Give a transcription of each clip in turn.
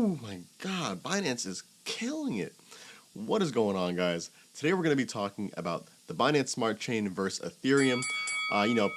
Oh my God, Binance is killing it. What is going on, guys? Today we're going to be talking about the Binance Smart Chain versus Ethereum.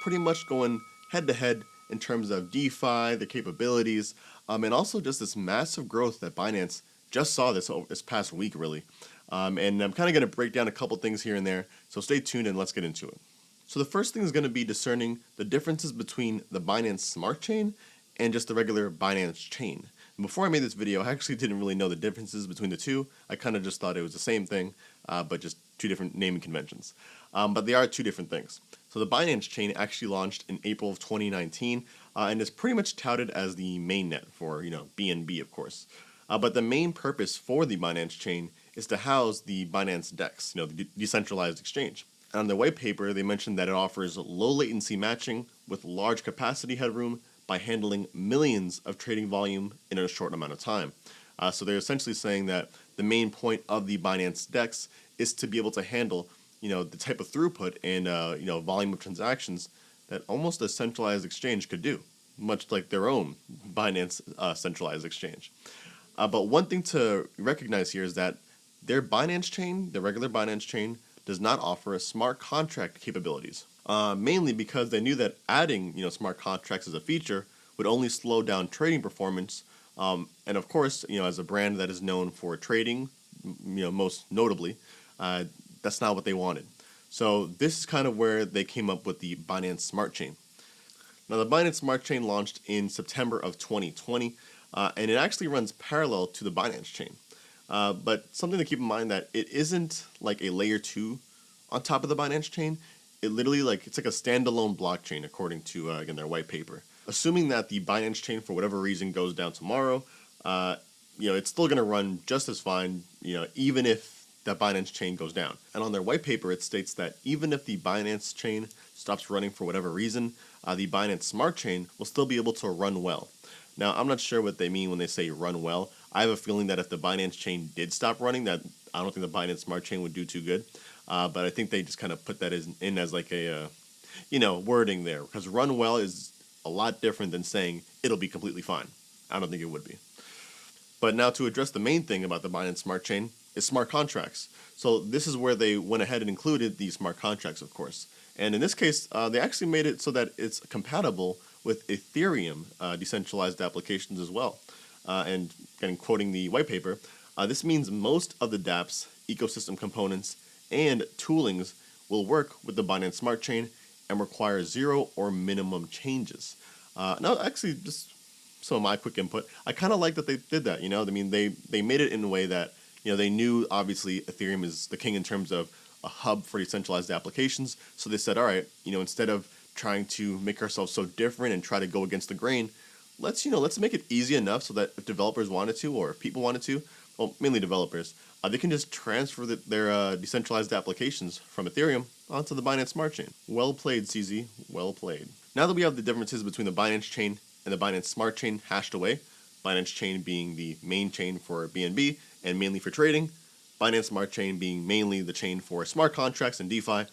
Pretty much going head to head in terms of DeFi, the capabilities, and also just this massive growth that Binance just saw this past week, really. And I'm kind of going to break down a couple things here and there, so stay tuned and let's get into it. So the first thing is going to be discerning the differences between the Binance Smart Chain and just the regular Binance chain. And before I made this video, I actually didn't really know the differences between the two. I kind of just thought it was the same thing, but just two different naming conventions. But they are two different things. So the Binance chain actually launched in April of 2019 and is pretty much touted as the mainnet for, BNB, of course. But the main purpose for the Binance chain is to house the Binance DEX, the decentralized exchange. And on their white paper, they mentioned that it offers low latency matching with large capacity headroom by handling millions of trading volume in a short amount of time. So they're essentially saying that the main point of the Binance DEX is to be able to handle, the type of throughput and, volume of transactions that almost a centralized exchange could do, much like their own Binance centralized exchange. But one thing to recognize here is that their Binance chain, the regular Binance chain, does not offer smart contract capabilities, mainly because they knew that adding smart contracts as a feature would only slow down trading performance, and of course as a brand that is known for trading, most notably, that's not what they wanted. So this is kind of where they came up with the Binance Smart Chain. Now the Binance Smart Chain launched in September of 2020, and it actually runs parallel to the Binance chain. But something to keep in mind that it isn't like a layer 2 on top of the Binance chain. It literally it's like a standalone blockchain according to again their white paper. Assuming that the Binance chain for whatever reason goes down tomorrow, it's still going to run just as fine, even if that Binance chain goes down. And on their white paper, it states that even if the Binance chain stops running for whatever reason, the Binance Smart Chain will still be able to run well. Now, I'm not sure what they mean when they say run well. I have a feeling that if the Binance chain did stop running, that I don't think the Binance Smart Chain would do too good. But I think they just kind of put that in as like a, wording there. Because run well is a lot different than saying it'll be completely fine. I don't think it would be. But now to address the main thing about the Binance Smart Chain is smart contracts. So this is where they went ahead and included these smart contracts, of course. And in this case, they actually made it so that it's compatible with Ethereum decentralized applications as well. And again, quoting the white paper, this means most of the dApps, ecosystem components, and toolings will work with the Binance Smart Chain and require zero or minimum changes. Now, actually, just some of my quick input, I kind of like that they did that. They made it in a way that they knew obviously Ethereum is the king in terms of a hub for decentralized applications. So they said, all right, instead of trying to make ourselves so different and try to go against the grain, let's make it easy enough so that if developers wanted to, or if people wanted to, well, mainly developers, they can just transfer their decentralized applications from Ethereum onto the Binance Smart Chain. Well played, CZ. Well played. Now that we have the differences between the Binance Chain and the Binance Smart Chain hashed away, Binance Chain being the main chain for BNB and mainly for trading, Binance Smart Chain being mainly the chain for smart contracts and DeFi,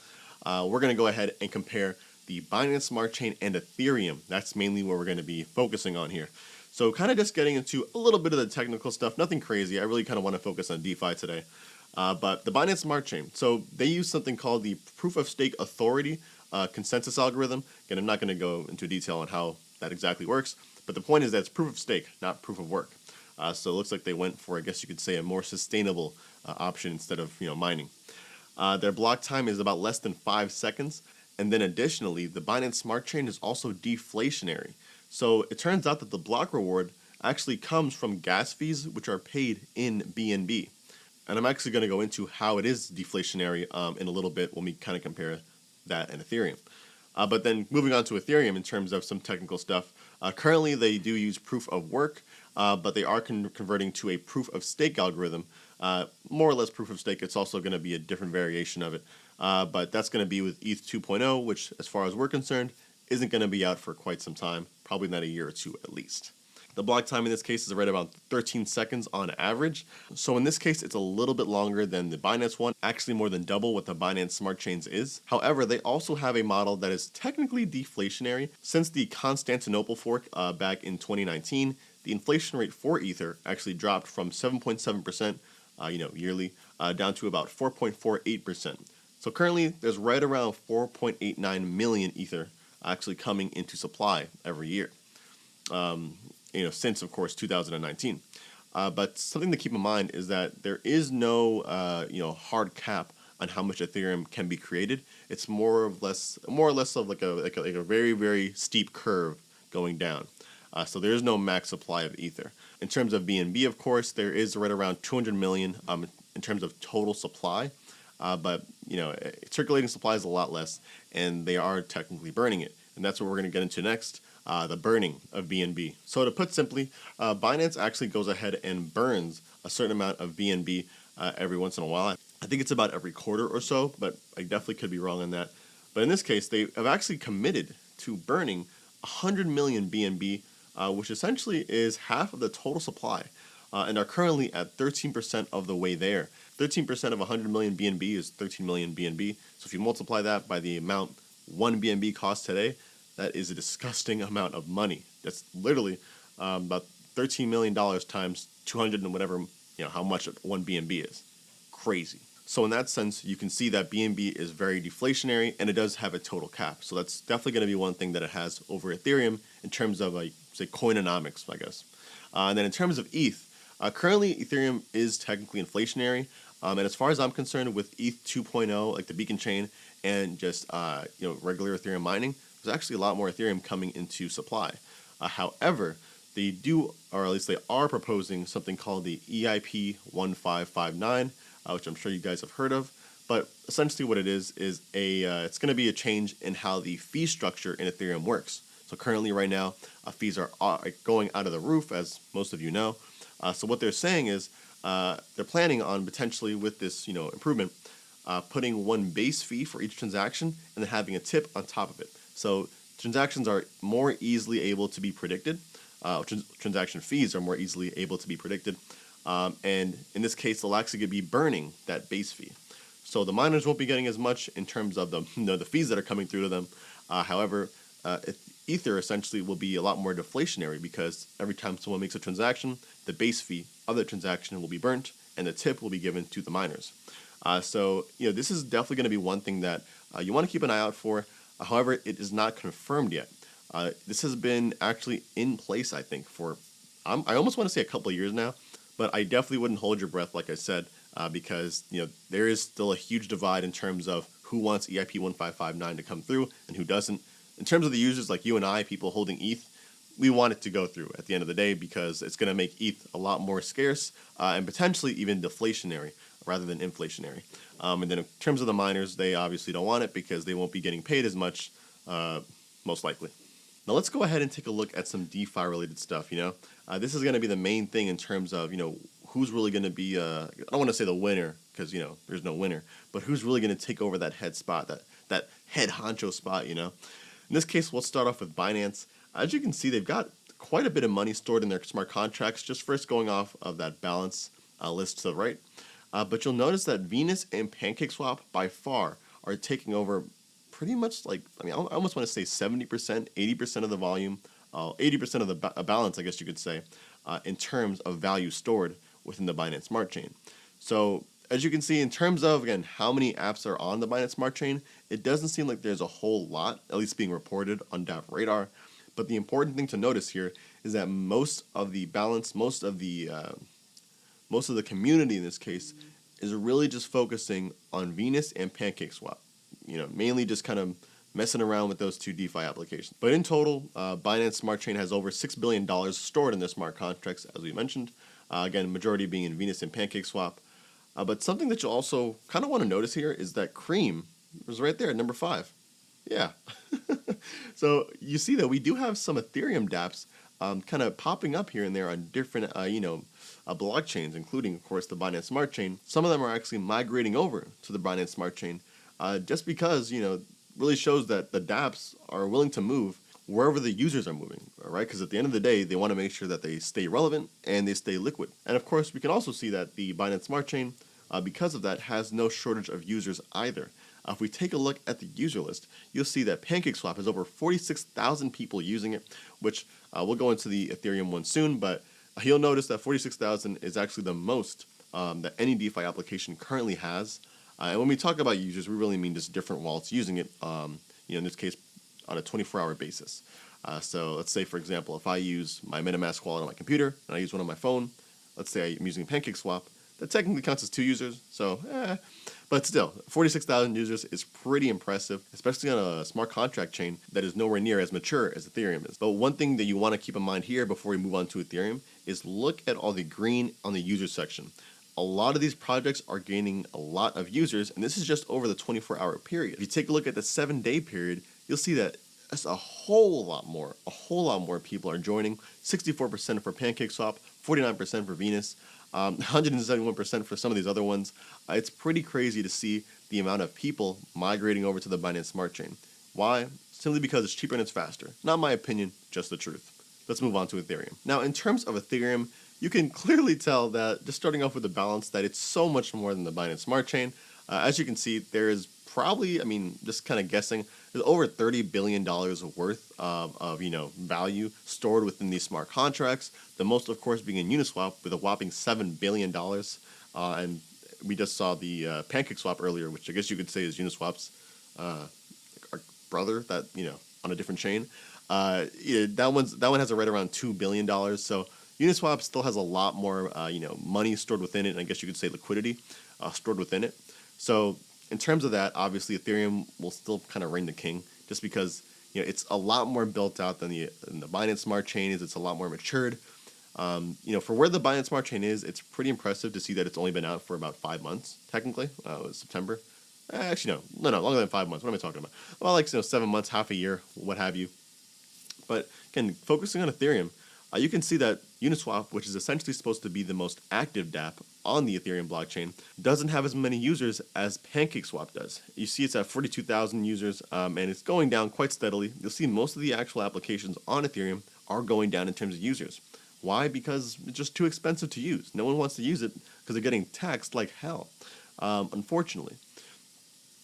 we're going to go ahead and compare the Binance Smart Chain and Ethereum. That's mainly what we're going to be focusing on here. So kind of just getting into a little bit of the technical stuff, nothing crazy. I really kind of want to focus on DeFi today. But the Binance Smart Chain, so they use something called the Proof of Stake Authority consensus algorithm. Again, I'm not going to go into detail on how that exactly works, but the point is that it's proof of stake, not proof of work. So it looks like they went for, I guess you could say, a more sustainable option instead of mining. Their block time is about less than 5 seconds. And then additionally, the Binance Smart Chain is also deflationary. So it turns out that the block reward actually comes from gas fees, which are paid in BNB. And I'm actually going to go into how it is deflationary in a little bit when we kind of compare that and Ethereum. But then moving on to Ethereum in terms of some technical stuff, currently they do use proof of work, but they are converting to a proof of stake algorithm. More or less proof of stake. It's also going to be a different variation of it. But that's going to be with ETH 2.0, which, as far as we're concerned, isn't going to be out for quite some time, probably not a year or two at least. The block time in this case is right about 13 seconds on average. So in this case, it's a little bit longer than the Binance one, actually more than double what the Binance Smart Chains is. However, they also have a model that is technically deflationary. Since the Constantinople fork back in 2019, the inflation rate for Ether actually dropped from 7.7%, yearly, down to about 4.48%. So currently, there's right around 4.89 million Ether actually coming into supply every year. Since of course 2019. But something to keep in mind is that there is no hard cap on how much Ethereum can be created. It's more or less of like a very, very steep curve going down. So there is no max supply of Ether. In terms of BNB, of course, there is right around 200 million in terms of total supply. But circulating supply is a lot less, and they are technically burning it. And that's what we're going to get into next. The burning of BNB. So to put simply, Binance actually goes ahead and burns a certain amount of BNB every once in a while. I think it's about every quarter or so, but I definitely could be wrong on that. But in this case, they have actually committed to burning 100 million BNB, which essentially is half of the total supply, and are currently at 13% of the way there. 13% of 100 million BNB is 13 million BNB. So if you multiply that by the amount 1 BNB costs today, that is a disgusting amount of money. That's literally about $13 million times 200 and whatever, how much 1 BNB is. Crazy. So in that sense, you can see that BNB is very deflationary, and it does have a total cap. So that's definitely going to be one thing that it has over Ethereum in terms of, say, coinomics, I guess. And then in terms of ETH, currently Ethereum is technically inflationary. And as far as I'm concerned, with ETH 2.0, like the beacon chain, and just regular Ethereum mining, there's actually a lot more Ethereum coming into supply. However, they do, or at least they are proposing something called the EIP 1559, which I'm sure you guys have heard of. But essentially what it is it's going to be a change in how the fee structure in Ethereum works. So currently right now, fees are going out of the roof, as most of you know. So what they're saying is they're planning on potentially with this improvement, putting one base fee for each transaction and then having a tip on top of it. So transactions are more easily able to be predicted. Transaction fees are more easily able to be predicted. And in this case, they'll actually be burning that base fee. So the miners won't be getting as much in terms of the fees that are coming through to them. However, Ether essentially will be a lot more deflationary because every time someone makes a transaction, the base fee of the transaction will be burnt and the tip will be given to the miners. So this is definitely going to be one thing that you want to keep an eye out for. However, it is not confirmed yet. This has been actually in place, I think, for I almost want to say a couple of years now, but I definitely wouldn't hold your breath, like I said, because there is still a huge divide in terms of who wants EIP 1559 to come through and who doesn't. In terms of the users like you and I, people holding ETH, we want it to go through at the end of the day because it's going to make ETH a lot more scarce and potentially even deflationary rather than inflationary. And then in terms of the miners, they obviously don't want it because they won't be getting paid as much, most likely. Now let's go ahead and take a look at some DeFi related stuff. This is going to be the main thing in terms of who's really going to be. I don't want to say the winner because there's no winner, but who's really going to take over that head spot, that head honcho spot. In this case, we'll start off with Binance. As you can see, they've got quite a bit of money stored in their smart contracts. Just first going off of that balance list to the right. But you'll notice that Venus and PancakeSwap by far are taking over pretty much I almost want to say 70%, 80% of the volume, 80% of the balance, I guess you could say, in terms of value stored within the Binance Smart Chain. So as you can see, in terms of, again, how many apps are on the Binance Smart Chain, it doesn't seem like there's a whole lot, at least being reported on DApp Radar. But the important thing to notice here is that most of the balance, most of the community in this case is really just focusing on Venus and PancakeSwap. Mainly just kind of messing around with those two DeFi applications. But in total, Binance Smart Chain has over $6 billion stored in their smart contracts, as we mentioned. Again, majority being in Venus and PancakeSwap. But something that you also kind of want to notice here is that Cream was right there at number 5. Yeah. So you see that we do have some Ethereum dApps kind of popping up here and there on different, blockchains, including, of course, the Binance Smart Chain. Some of them are actually migrating over to the Binance Smart Chain just because, really shows that the dApps are willing to move wherever the users are moving, right? Because at the end of the day, they want to make sure that they stay relevant and they stay liquid. And of course, we can also see that the Binance Smart Chain, because of that, has no shortage of users either. If we take a look at the user list, you'll see that PancakeSwap has over 46,000 people using it, which We'll go into the Ethereum one soon, but you'll notice that 46,000 is actually the most that any DeFi application currently has. And when we talk about users, we really mean just different wallets using it, in this case, on a 24-hour basis. So let's say, for example, if I use my MetaMask wallet on my computer and I use one on my phone, let's say I'm using PancakeSwap, that technically counts as 2 users. But still, 46,000 users is pretty impressive, especially on a smart contract chain that is nowhere near as mature as Ethereum is. But one thing that you want to keep in mind here before we move on to Ethereum is look at all the green on the user section. A lot of these projects are gaining a lot of users, and this is just over the 24-hour period. If you take a look at the 7-day period, you'll see that that's a whole lot more people are joining. 64% for PancakeSwap, 49% for Venus, 171% for some of these other ones. It's pretty crazy to see the amount of people migrating over to the Binance Smart Chain. Why? Simply because it's cheaper and it's faster. Not my opinion, just the truth. Let's move on to Ethereum. Now, in terms of Ethereum, you can clearly tell that, just starting off with the balance, that it's so much more than the Binance Smart Chain. As you can see, there is probably, just kind of guessing, there's over $30 billion worth of value stored within these smart contracts. The most, of course, being in Uniswap with a whopping $7 billion. And we just saw the PancakeSwap earlier, which I guess you could say is Uniswap's brother, that on a different chain. That one has a right around $2 billion. So Uniswap still has a lot more money stored within it, and I guess you could say liquidity stored within it. So in terms of that, obviously Ethereum will still kind of reign the king, just because it's a lot more built out than the Binance Smart Chain is. It's a lot more matured. For where the Binance Smart Chain is, it's pretty impressive to see that it's only been out for about 5 months, technically. It was September. Actually, no, longer than 5 months. What am I talking about? Well, 7 months, half a year, what have you. But again, focusing on Ethereum, you can see that Uniswap, which is essentially supposed to be the most active dApp on the Ethereum blockchain, doesn't have as many users as PancakeSwap does. You see it's at 42,000 users, and it's going down quite steadily. You'll see most of the actual applications on Ethereum are going down in terms of users. Why? Because it's just too expensive to use. No one wants to use it because they're getting taxed like hell, unfortunately.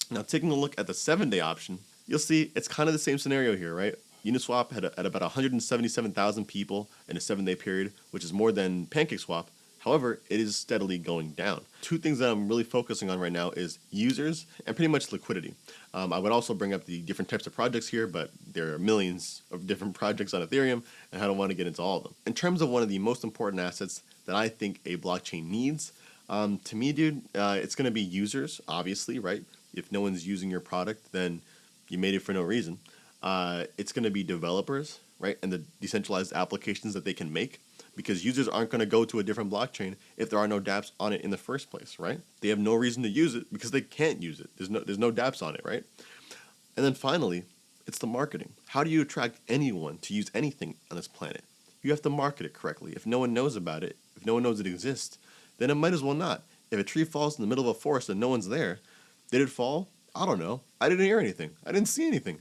Now, taking a look at the 7-day option, you'll see it's kind of the same scenario here, right? Uniswap had about 177,000 people in a 7-day period, which is more than PancakeSwap. However, it is steadily going down. 2 things that I'm really focusing on right now is users and pretty much liquidity. I would also bring up the different types of projects here, but there are millions of different projects on Ethereum, and I don't want to get into all of them. In terms of one of the most important assets that I think a blockchain needs, to me, dude, it's going to be users, obviously, right? If no one's using your product, then you made it for no reason. It's going to be developers, right, and the decentralized applications that they can make, because users aren't going to go to a different blockchain if there are no dApps on it in the first place, right? They have no reason to use it because they can't use it. There's no dApps on it, right? And then finally, it's the marketing. How do you attract anyone to use anything on this planet? You have to market it correctly. If no one knows about it, if no one knows it exists, then it might as well not. If a tree falls in the middle of a forest and no one's there, did it fall? I don't know. I didn't hear anything. I didn't see anything.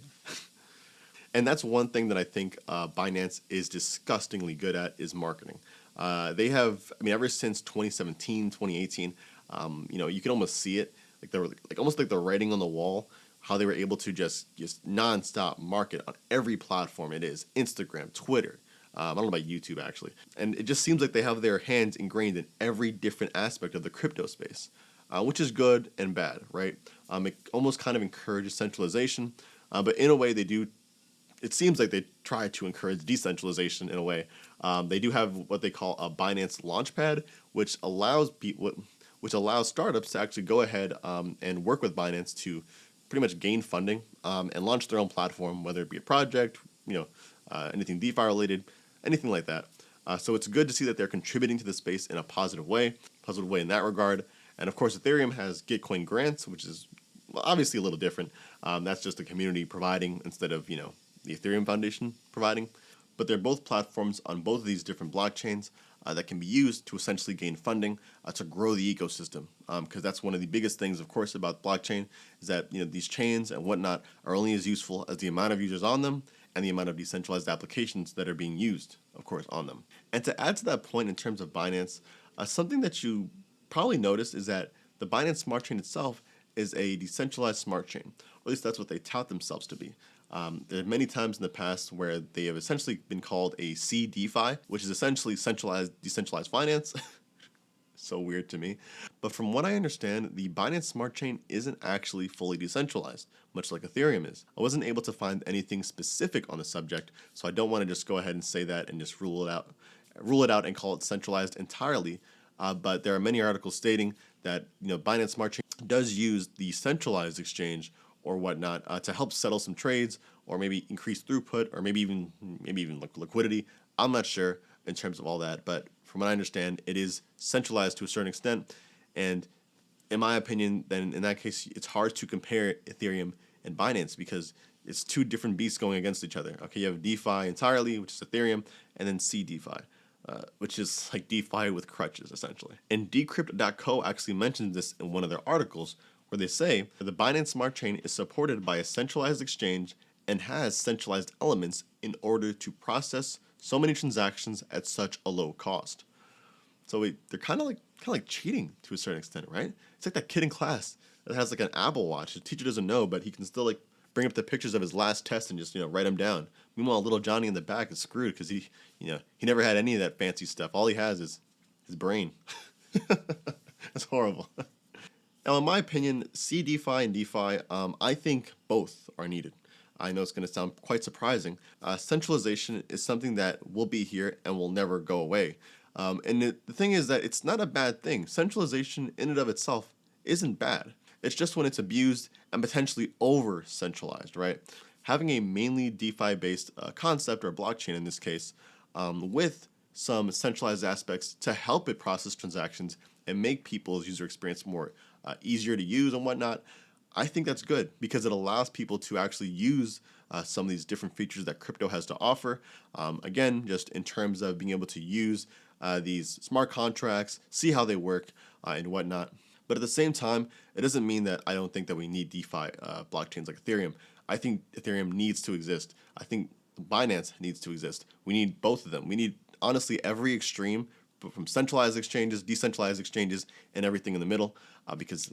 And that's one thing that I think Binance is disgustingly good at, is marketing. They have, ever since 2017, 2018, you can almost see it, almost like the writing on the wall, how they were able to just nonstop market on every platform it is, Instagram, Twitter. I don't know about YouTube, actually. And it just seems like they have their hands ingrained in every different aspect of the crypto space, which is good and bad, right? It almost kind of encourages centralization, but in a way it seems like they try to encourage decentralization in a way. They do have what they call a Binance Launchpad, which allows startups to actually go ahead and work with Binance to pretty much gain funding and launch their own platform, whether it be a project, anything DeFi related, anything like that. So it's good to see that they're contributing to the space in a positive way in that regard. And of course, Ethereum has Gitcoin grants, which is obviously a little different. That's just the community providing instead of the Ethereum Foundation providing. But they're both platforms on both of these different blockchains that can be used to essentially gain funding to grow the ecosystem. Because that's one of the biggest things, of course, about blockchain, is that these chains and whatnot are only as useful as the amount of users on them and the amount of decentralized applications that are being used, of course, on them. And to add to that point in terms of Binance, something that you probably noticed is that the Binance Smart Chain itself is a decentralized smart chain. Or at least that's what they tout themselves to be. There are many times in the past where they have essentially been called a CeDeFi, which is essentially decentralized finance. So weird to me. But from what I understand, the Binance Smart Chain isn't actually fully decentralized, much like Ethereum is. I wasn't able to find anything specific on the subject, so I don't want to just go ahead and say that and just rule it out and call it centralized entirely. But there are many articles stating that Binance Smart Chain does use the centralized exchange or whatnot to help settle some trades, or maybe increase throughput, or maybe even liquidity. I'm not sure in terms of all that, but from what I understand, it is centralized to a certain extent. And in my opinion, then in that case, it's hard to compare Ethereum and Binance because it's two different beasts going against each other. Okay, you have DeFi entirely, which is Ethereum, and then CeDeFi, which is like DeFi with crutches, essentially. And Decrypt.co actually mentions this in one of their articles, where they say the Binance Smart Chain is supported by a centralized exchange and has centralized elements in order to process so many transactions at such a low cost. So they're kind of like cheating to a certain extent, right? It's like that kid in class that has like an Apple Watch. The teacher doesn't know, but he can still like bring up the pictures of his last test and just write them down. Meanwhile, little Johnny in the back is screwed because he never had any of that fancy stuff. All he has is his brain. That's horrible. Now, in my opinion, CeDeFi and DeFi, I think both are needed. I know it's going to sound quite surprising. Centralization is something that will be here and will never go away. And the thing is that it's not a bad thing. Centralization in and of itself isn't bad. It's just when it's abused and potentially over-centralized, right? Having a mainly DeFi-based concept, or blockchain in this case, with some centralized aspects to help it process transactions and make people's user experience more easier to use and whatnot, I think that's good because it allows people to actually use some of these different features that crypto has to offer. Again, just in terms of being able to use these smart contracts, see how they work and whatnot. But at the same time, it doesn't mean that I don't think that we need DeFi blockchains like Ethereum. I think Ethereum needs to exist. I think Binance needs to exist. We need both of them. We need, honestly, every extreme, from centralized exchanges, decentralized exchanges, and everything in the middle, because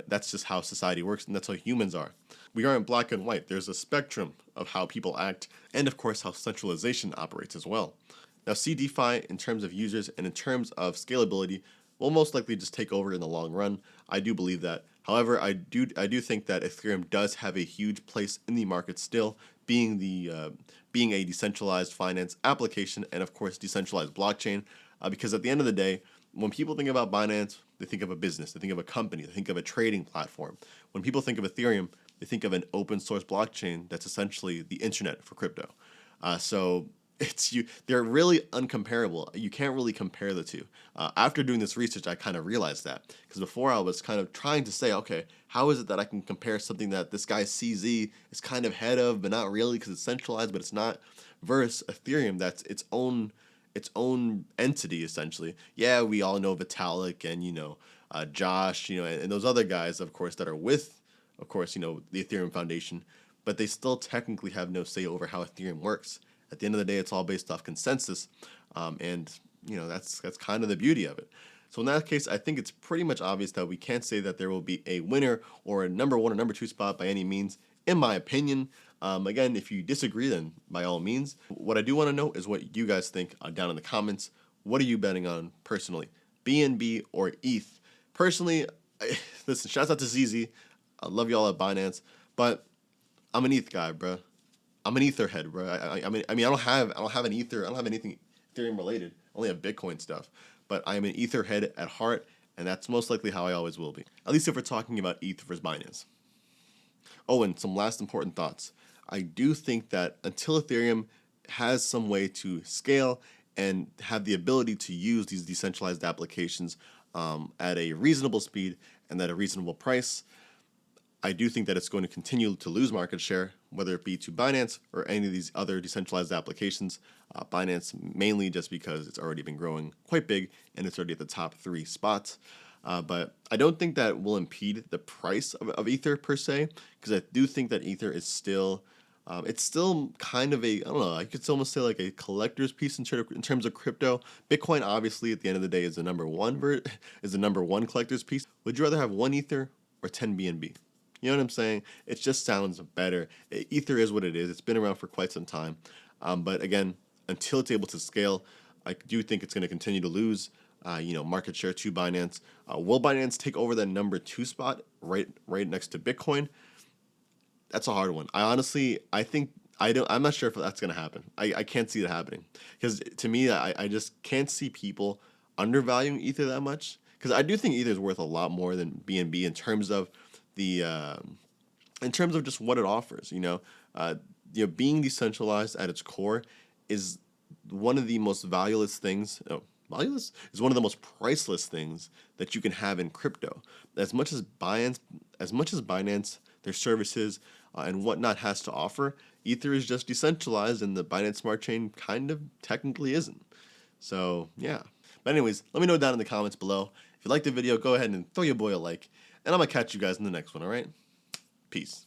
that's just how society works, and that's how humans are. We aren't black and white. There's a spectrum of how people act, and of course how centralization operates as well. Now, CeDeFi, in terms of users and in terms of scalability, will most likely just take over in the long run. I do believe that. However, I do think that Ethereum does have a huge place in the market still, being a decentralized finance application and of course decentralized blockchain. Because at the end of the day, when people think about Binance, they think of a business, they think of a company, they think of a trading platform. When people think of Ethereum, they think of an open source blockchain that's essentially the internet for crypto. So they're really uncomparable. You can't really compare the two. After doing this research, I kind of realized that, because before I was kind of trying to say, okay, how is it that I can compare something that this guy CZ is kind of head of, but not really because it's centralized, but it's not, versus Ethereum that's its own entity essentially. Yeah, we all know Vitalik and Josh, and those other guys, of course, that are with, of course, the Ethereum Foundation, but they still technically have no say over how Ethereum works. At the end of the day, it's all based off consensus, and that's kind of the beauty of it. So in that case, I think it's pretty much obvious that we can't say that there will be a winner or a number one or number two spot by any means, in my opinion. Again, if you disagree, then by all means. What I do want to know is what you guys think down in the comments. What are you betting on personally, BNB or ETH? Personally, listen, shouts out to ZZ. I love y'all at Binance, but I'm an ETH guy, bro. I'm an Ether head, bro. I mean, I don't have an Ether. I don't have anything Ethereum related. I only have Bitcoin stuff. But I am an Ether head at heart, and that's most likely how I always will be. At least if we're talking about ETH versus Binance. Oh, and some last important thoughts. I do think that until Ethereum has some way to scale and have the ability to use these decentralized applications at a reasonable speed and at a reasonable price, I do think that it's going to continue to lose market share, whether it be to Binance or any of these other decentralized applications. Binance mainly just because it's already been growing quite big and it's already at the top 3 spots. But I don't think that will impede the price of Ether per se, because I do think that Ether is still, it's still kind of I don't know, I could almost say like a collector's piece in terms of crypto. Bitcoin, obviously, at the end of the day, is the number one collector's piece. Would you rather have 1 Ether or 10 BNB? You know what I'm saying? It just sounds better. Ether is what it is. It's been around for quite some time. But again, until it's able to scale, I do think it's going to continue to lose, market share to Binance. Will Binance take over that number 2 spot right next to Bitcoin? That's a hard one. I think I'm not sure if that's gonna happen. I can't see it happening because to me, I just can't see people undervaluing Ether that much because I do think Ether is worth a lot more than BNB in terms of the in terms of just what it offers. Being decentralized at its core is one of the most valueless things. Oh, valueless is one of the most priceless things that you can have in crypto. As much as Binance, their services and whatnot has to offer, Ether is just decentralized, and the Binance Smart Chain kind of technically isn't. So yeah. But anyways, let me know down in the comments below. If you liked the video, go ahead and throw your boy a like, and I'm gonna catch you guys in the next one. All right, peace.